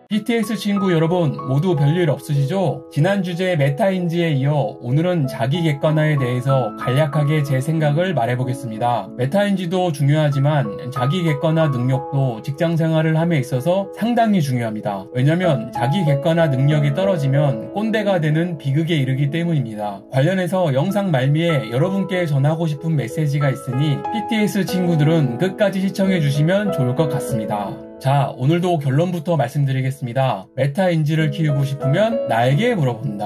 BTS 친구 여러분 모두 별일 없으시죠? 지난 주제 메타인지에 이어 오늘은 자기 객관화에 대해서 간략하게 제 생각을 말해보겠습니다. 메타인지도 중요하지만 자기 객관화 능력도 직장생활을 함에 있어서 상당히 중요합니다. 왜냐면 자기 객관화 능력이 떨어지면 꼰대가 되는 비극에 이르기 때문입니다. 관련해서 영상 말미에 여러분께 전하고 싶은 메시지가 있으니 BTS 친구들은 끝까지 시청해주시면 좋을 것 같습니다. 자, 오늘도 결론부터 말씀드리겠습니다. 메타인지를 키우고 싶으면 나에게 물어본다.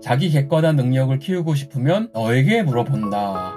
자기 객관화 능력을 키우고 싶으면 너에게 물어본다.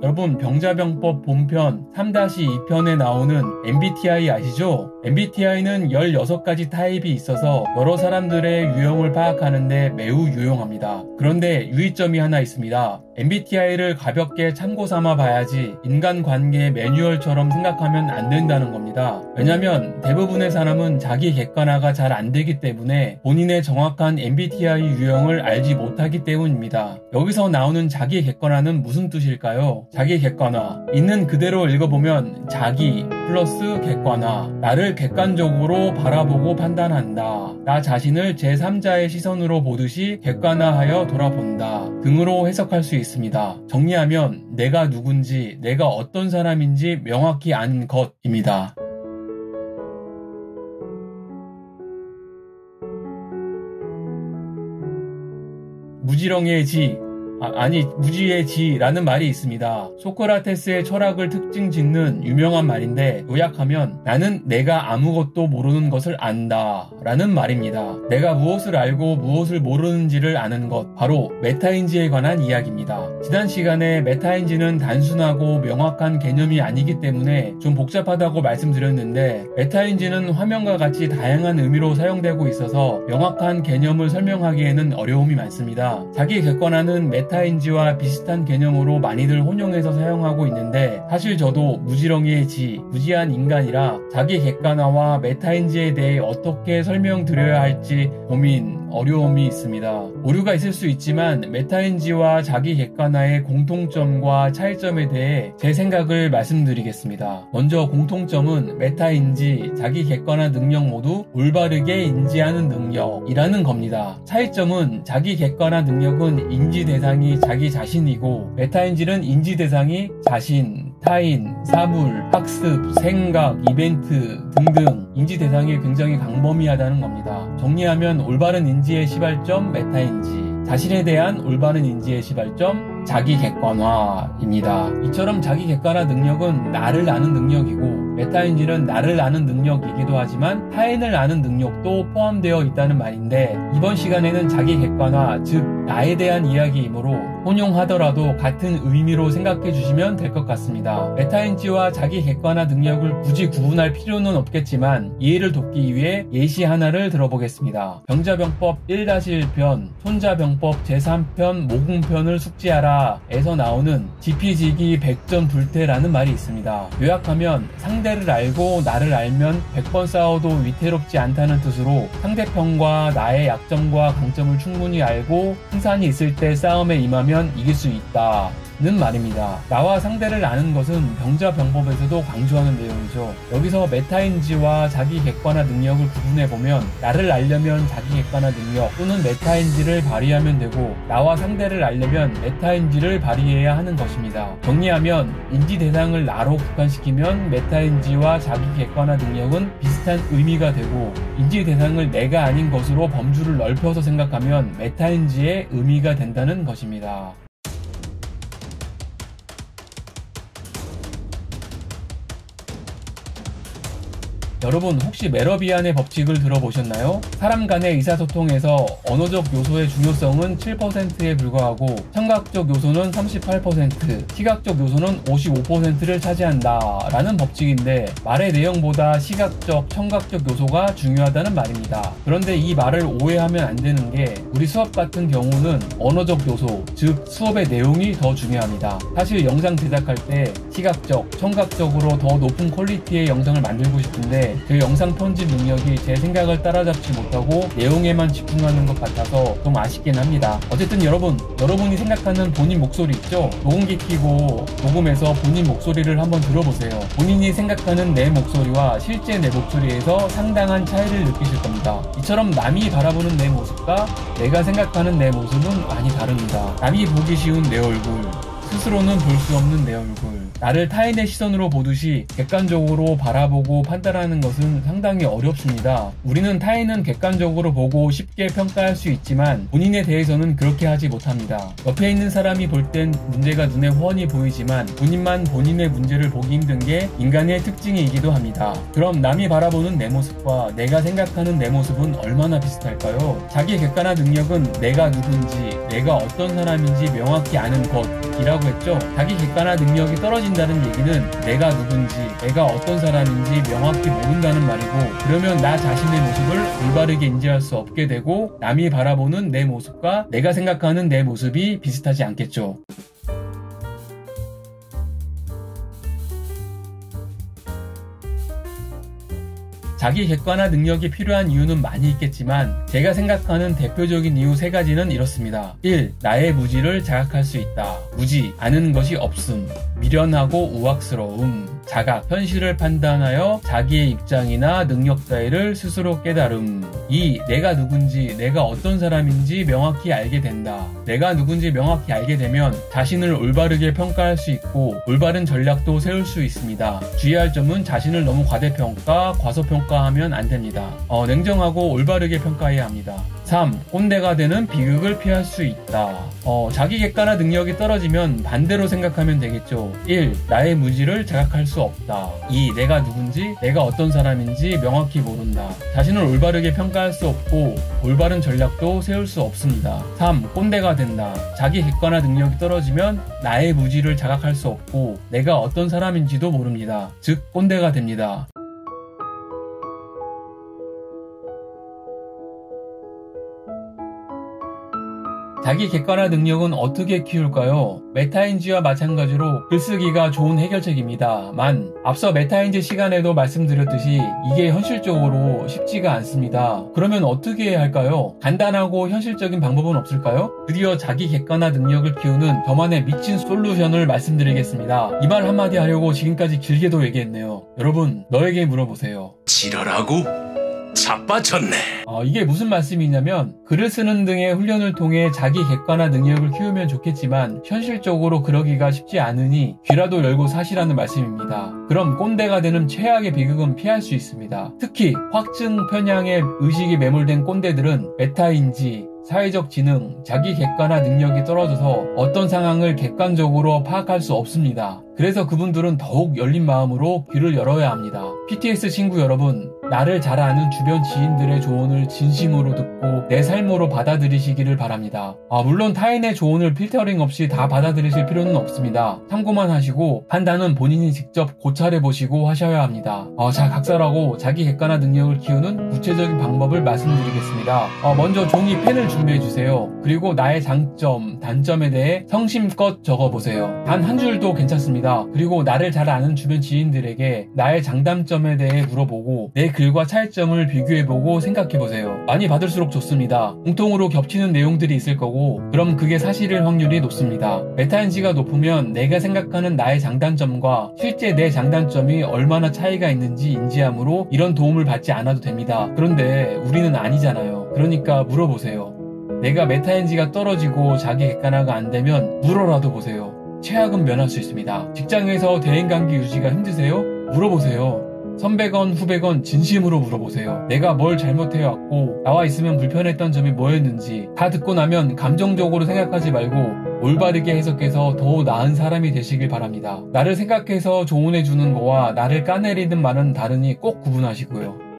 여러분, 병자병법 본편 3-2편에 나오는 MBTI 아시죠? MBTI는 16가지 타입이 있어서 여러 사람들의 유형을 파악하는데 매우 유용합니다. 그런데 유의점이 하나 있습니다. MBTI를 가볍게 참고 삼아 봐야지 인간관계 매뉴얼처럼 생각하면 안 된다는 겁니다. 왜냐면 대부분의 사람은 자기 객관화가 잘 안 되기 때문에 본인의 정확한 MBTI 유형을 알지 못하기 때문입니다. 여기서 나오는 자기 객관화는 무슨 뜻일까요? 자기 객관화, 있는 그대로 읽어보면 자기 플러스 객관화, 나를 객관적으로 바라보고 판단한다, 나 자신을 제3자의 시선으로 보듯이 객관화하여 돌아본다 등으로 해석할 수 있습니다. 정리하면 내가 누군지, 내가 어떤 사람인지 명확히 아는 것입니다. 무지렁의 지, 무지의 지라는 말이 있습니다. 소크라테스의 철학을 특징 짓는 유명한 말인데 요약하면 나는 내가 아무것도 모르는 것을 안다 라는 말입니다. 내가 무엇을 알고 무엇을 모르는지를 아는 것, 바로 메타인지에 관한 이야기입니다. 지난 시간에 메타인지는 단순하고 명확한 개념이 아니기 때문에 좀 복잡하다고 말씀드렸는데 메타인지는 화면과 같이 다양한 의미로 사용되고 있어서 명확한 개념을 설명하기에는 어려움이 많습니다. 자기 객관화는 메타인지와 비슷한 개념으로 많이들 혼용해서 사용하고 있는데 사실 저도 무지렁이의 지, 무지한 인간이라 자기 객관화와 메타인지에 대해 어떻게 설명드려야 할지 어려움이 있습니다. 오류가 있을 수 있지만 메타인지와 자기 객관화의 공통점과 차이점에 대해 제 생각을 말씀드리겠습니다. 먼저 공통점은 메타인지, 자기 객관화 능력 모두 올바르게 인지하는 능력이라는 겁니다. 차이점은 자기 객관화 능력은 인지 대상이 자기 자신이고 메타인지는 인지 대상이 자신, 타인, 사물, 학습, 생각, 이벤트 등등 인지 대상이 굉장히 광범위하다는 겁니다. 정리하면 올바른 인지의 시발점 메타인지, 자신에 대한 올바른 인지의 시발점 자기 객관화입니다. 이처럼 자기 객관화 능력은 나를 아는 능력이고 메타인지는 나를 아는 능력이기도 하지만 타인을 아는 능력도 포함되어 있다는 말인데 이번 시간에는 자기 객관화, 즉 나에 대한 이야기이므로 혼용하더라도 같은 의미로 생각해 주시면 될 것 같습니다. 메타인지와 자기 객관화 능력을 굳이 구분할 필요는 없겠지만 이해를 돕기 위해 예시 하나를 들어보겠습니다. 병자병법 1-1편, 손자병법 제3편 모궁편을 숙지하라 에서 나오는 지피지기 백전불태라는 말이 있습니다. 요약하면 상대를 알고 나를 알면 100번 싸워도 위태롭지 않다는 뜻으로 상대편과 나의 약점과 강점을 충분히 알고 승산이 있을 때 싸움에 임하면 이길 수 있다 는 말입니다. 나와 상대를 아는 것은 병자병법에서도 강조하는 내용이죠. 여기서 메타인지와 자기 객관화 능력을 구분해보면 나를 알려면 자기 객관화 능력 또는 메타인지를 발휘하면 되고 나와 상대를 알려면 메타인지를 발휘해야 하는 것입니다. 정리하면 인지 대상을 나로 국한시키면 메타인지와 자기 객관화 능력은 비슷한 의미가 되고 인지 대상을 내가 아닌 것으로 범주를 넓혀서 생각하면 메타인지의 의미가 된다는 것입니다. 여러분 혹시 메러비안의 법칙을 들어보셨나요? 사람 간의 의사소통에서 언어적 요소의 중요성은 7%에 불과하고 청각적 요소는 38%, 시각적 요소는 55%를 차지한다 라는 법칙인데 말의 내용보다 시각적, 청각적 요소가 중요하다는 말입니다. 그런데 이 말을 오해하면 안 되는 게 우리 수업 같은 경우는 언어적 요소, 즉 수업의 내용이 더 중요합니다. 사실 영상 제작할 때 시각적, 청각적으로 더 높은 퀄리티의 영상을 만들고 싶은데 근데 제 영상 편집 능력이 제 생각을 따라잡지 못하고 내용에만 집중하는 것 같아서 좀 아쉽긴 합니다. 어쨌든 여러분이 생각하는 본인 목소리 있죠? 녹음기 켜고 녹음해서 본인 목소리를 한번 들어보세요. 본인이 생각하는 내 목소리와 실제 내 목소리에서 상당한 차이를 느끼실 겁니다. 이처럼 남이 바라보는 내 모습과 내가 생각하는 내 모습은 많이 다릅니다. 남이 보기 쉬운 내 얼굴, 스스로는 볼 수 없는 내 얼굴, 나를 타인의 시선으로 보듯이 객관적으로 바라보고 판단하는 것은 상당히 어렵습니다. 우리는 타인은 객관적으로 보고 쉽게 평가할 수 있지만 본인에 대해서는 그렇게 하지 못합니다. 옆에 있는 사람이 볼 땐 문제가 눈에 훤히 보이지만 본인만 본인의 문제를 보기 힘든 게 인간의 특징이기도 합니다. 그럼 남이 바라보는 내 모습과 내가 생각하는 내 모습은 얼마나 비슷할까요? 자기 객관화 능력은 내가 누군지, 내가 어떤 사람인지 명확히 아는 것이라고 했죠. 자기 객관화 능력이 떨어진다는 얘기는 내가 누군지, 내가 어떤 사람인지 명확히 모른다는 말이고, 그러면 나 자신의 모습을 올바르게 인지할 수 없게 되고 남이 바라보는 내 모습과 내가 생각하는 내 모습이 비슷하지 않겠죠. 자기 객관화 능력이 필요한 이유는 많이 있겠지만 제가 생각하는 대표적인 이유 3가지는 이렇습니다. 1. 나의 무지를 자각할 수 있다. 무지, 아는 것이 없음. 미련하고 우악스러움. 자각, 현실을 판단하여 자기의 입장이나 능력 따위를 스스로 깨달음. 2. 내가 누군지, 내가 어떤 사람인지 명확히 알게 된다. 내가 누군지 명확히 알게 되면 자신을 올바르게 평가할 수 있고 올바른 전략도 세울 수 있습니다. 주의할 점은 자신을 너무 과대평가, 과소평가하면 안 됩니다. 냉정하고 올바르게 평가해야 합니다. 3. 꼰대가 되는 비극을 피할 수 있다. 자기 객관화 능력이 떨어지면 반대로 생각하면 되겠죠. 1. 나의 무지를 자각할 수 없다. 2. 내가 누군지, 내가 어떤 사람인지 명확히 모른다. 자신을 올바르게 평가할 수 없고 올바른 전략도 세울 수 없습니다. 3. 꼰대가 된다. 자기 객관화 능력이 떨어지면 나의 무지를 자각할 수 없고 내가 어떤 사람인지도 모릅니다. 즉 꼰대가 됩니다. 자기 객관화 능력은 어떻게 키울까요? 메타인지와 마찬가지로 글쓰기가 좋은 해결책입니다만 앞서 메타인지 시간에도 말씀드렸듯이 이게 현실적으로 쉽지가 않습니다. 그러면 어떻게 해야 할까요? 간단하고 현실적인 방법은 없을까요? 드디어 자기 객관화 능력을 키우는 저만의 미친 솔루션을 말씀드리겠습니다. 이 말 한마디 하려고 지금까지 길게도 얘기했네요. 여러분, 너에게 물어보세요. 지랄하고? 자빠졌네. 이게 무슨 말씀이냐면 글을 쓰는 등의 훈련을 통해 자기 객관화 능력을 키우면 좋겠지만 현실적으로 그러기가 쉽지 않으니 귀라도 열고 사시라는 말씀입니다. 그럼 꼰대가 되는 최악의 비극은 피할 수 있습니다. 특히 확증 편향의 의식이 매몰된 꼰대들은 메타인지, 사회적 지능, 자기 객관화 능력이 떨어져서 어떤 상황을 객관적으로 파악할 수 없습니다. 그래서 그분들은 더욱 열린 마음으로 귀를 열어야 합니다. PTS 친구 여러분, 나를 잘 아는 주변 지인들의 조언을 진심으로 듣고 내 삶으로 받아들이시기를 바랍니다. 물론 타인의 조언을 필터링 없이 다 받아들이실 필요는 없습니다. 참고만 하시고 판단은 본인이 직접 고찰해보시고 하셔야 합니다. 자, 각설하고 자기 객관화 능력을 키우는 구체적인 방법을 말씀드리겠습니다. 먼저 종이 펜을 준비해주세요. 그리고 나의 장점, 단점에 대해 성심껏 적어보세요. 단 한 줄도 괜찮습니다. 그리고 나를 잘 아는 주변 지인들에게 나의 장단점에 대해 물어보고 내 글과 차이점을 비교해보고 생각해보세요. 많이 받을수록 좋습니다. 공통으로 겹치는 내용들이 있을 거고 그럼 그게 사실일 확률이 높습니다. 메타인지가 높으면 내가 생각하는 나의 장단점과 실제 내 장단점이 얼마나 차이가 있는지 인지함으로 이런 도움을 받지 않아도 됩니다. 그런데 우리는 아니잖아요. 그러니까 물어보세요. 내가 메타인지가 떨어지고 자기 객관화가 안 되면 물어라도 보세요. 최악은 면할 수 있습니다. 직장에서 대인관계 유지가 힘드세요? 물어보세요. 선배건 후배건 진심으로 물어보세요. 내가 뭘 잘못해왔고 나와 있으면 불편했던 점이 뭐였는지 다 듣고 나면 감정적으로 생각하지 말고 올바르게 해석해서 더 나은 사람이 되시길 바랍니다. 나를 생각해서 조언해주는 거와 나를 까내리는 말은 다르니 꼭 구분하시고요.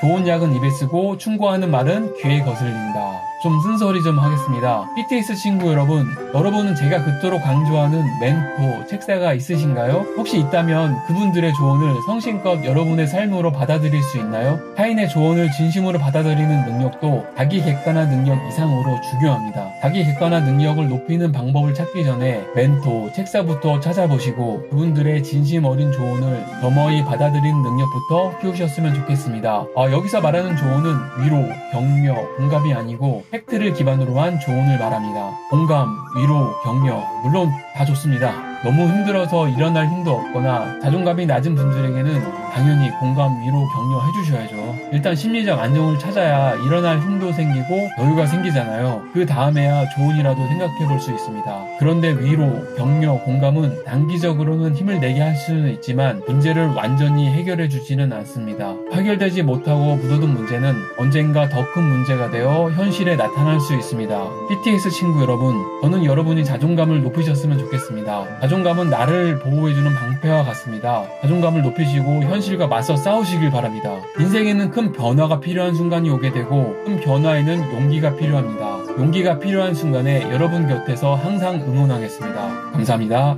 좋은 약은 입에 쓰고 충고하는 말은 귀에 거슬린다. 좀 쓴소리 좀 하겠습니다. PTX 친구 여러분은 제가 그토록 강조하는 멘토, 책사가 있으신가요? 혹시 있다면 그분들의 조언을 성심껏 여러분의 삶으로 받아들일 수 있나요? 타인의 조언을 진심으로 받아들이는 능력도 자기 객관화 능력 이상으로 중요합니다. 자기 객관화 능력을 높이는 방법을 찾기 전에 멘토, 책사부터 찾아보시고 그분들의 진심 어린 조언을 겸허히 받아들이는 능력부터 키우셨으면 좋겠습니다. 여기서 말하는 조언은 위로, 격려, 공감이 아니고 팩트를 기반으로 한 조언을 말합니다. 공감, 위로, 격려 물론 다 좋습니다. 너무 힘들어서 일어날 힘도 없거나 자존감이 낮은 분들에게는 당연히 공감, 위로, 격려 해주셔야죠. 일단 심리적 안정을 찾아야 일어날 힘도 생기고 여유가 생기잖아요. 그 다음에야 조언이라도 생각해 볼 수 있습니다. 그런데 위로, 격려, 공감은 단기적으로는 힘을 내게 할 수는 있지만 문제를 완전히 해결해 주지는 않습니다. 해결되지 못하고 묻어둔 문제는 언젠가 더 큰 문제가 되어 현실에 나타날 수 있습니다. PTX 친구 여러분, 저는 여러분이 자존감을 높이셨으면 좋겠습니다. 자존감은 나를 보호해주는 방패와 같습니다. 자존감을 높이시고 현실과 맞서 싸우시길 바랍니다. 인생에는 큰 변화가 필요한 순간이 오게 되고 큰 변화에는 용기가 필요합니다. 용기가 필요한 순간에 여러분 곁에서 항상 응원하겠습니다. 감사합니다.